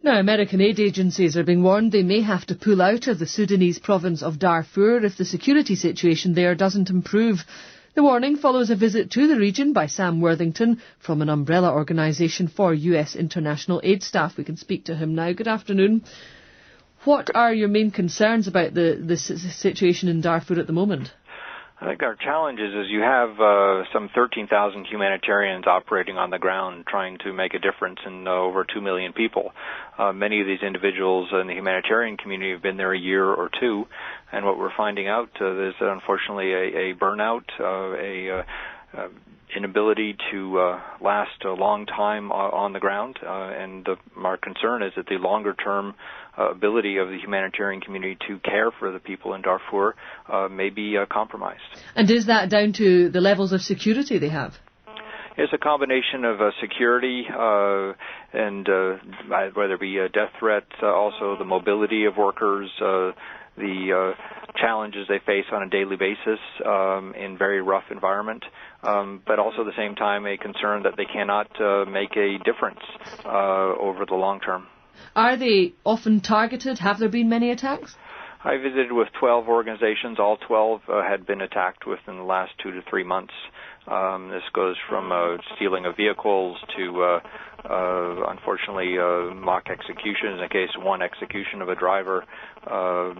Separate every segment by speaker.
Speaker 1: Now, American aid agencies are being warned they may have to pull out of the Sudanese province of Darfur if the security situation there doesn't improve. The warning follows a visit to the region by Sam Worthington from an umbrella organisation for US international aid staff. We can speak to him now. Good afternoon. What are your main concerns about the situation in Darfur at the moment?
Speaker 2: I think our challenge is you have some 13,000 humanitarians operating on the ground trying to make a difference in over 2 million people. Many of these individuals in the humanitarian community have been there a year or two, and what we're finding out is unfortunately a burnout, inability to last a long time on the ground, and our concern is that the longer-term ability of the humanitarian community to care for the people in Darfur may be compromised.
Speaker 1: And is that down to the levels of security they have?
Speaker 2: It's a combination of security and whether it be death threats, also the mobility of workers, the challenges they face on a daily basis in very rough environment, but also at the same time a concern that they cannot make a difference over the long term.
Speaker 1: Are they often targeted? Have there been many attacks?
Speaker 2: I visited with 12 organizations. All 12 had been attacked within the last 2 to 3 months. This goes from stealing of vehicles to, unfortunately, mock executions, in the case of one execution of a driver. That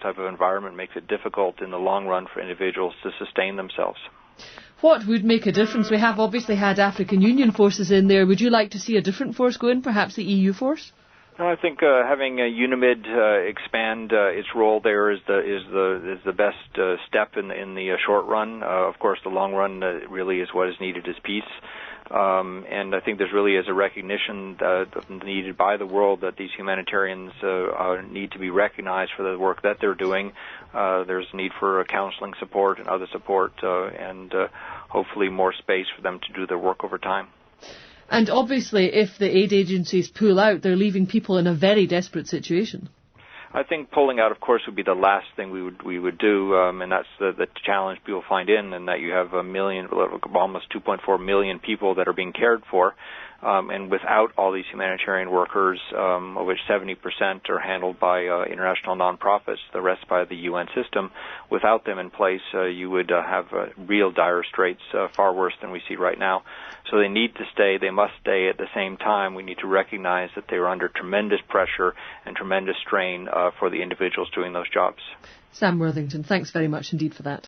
Speaker 2: type of environment makes it difficult in the long run for individuals to sustain themselves.
Speaker 1: What would make a difference? We have obviously had African Union forces in there. Would you like to see a different force go in, perhaps the EU force?
Speaker 2: No, I think having UNAMID expand its role there is the best step in the short run. Of course, the long run really is what is needed is peace. And I think there's really is a recognition needed by the world that these humanitarians need to be recognized for the work that they're doing. There's need for counseling support and other support, and hopefully more space for them to do their work over time.
Speaker 1: And obviously, if the aid agencies pull out, they're leaving people in a very desperate situation.
Speaker 2: I think pulling out, of course, would be the last thing we would do, and that's the challenge people find and that you have almost 2.4 million people that are being cared for, and without all these humanitarian workers, of which 70% are handled by international nonprofits, the rest by the UN system, without them in place, you would have real dire straits, far worse than we see right now. So they need to stay. They must stay. At the same time, we need to recognize that they are under tremendous pressure and tremendous strain for the individuals doing those jobs.
Speaker 1: Sam Worthington, thanks very much indeed for that.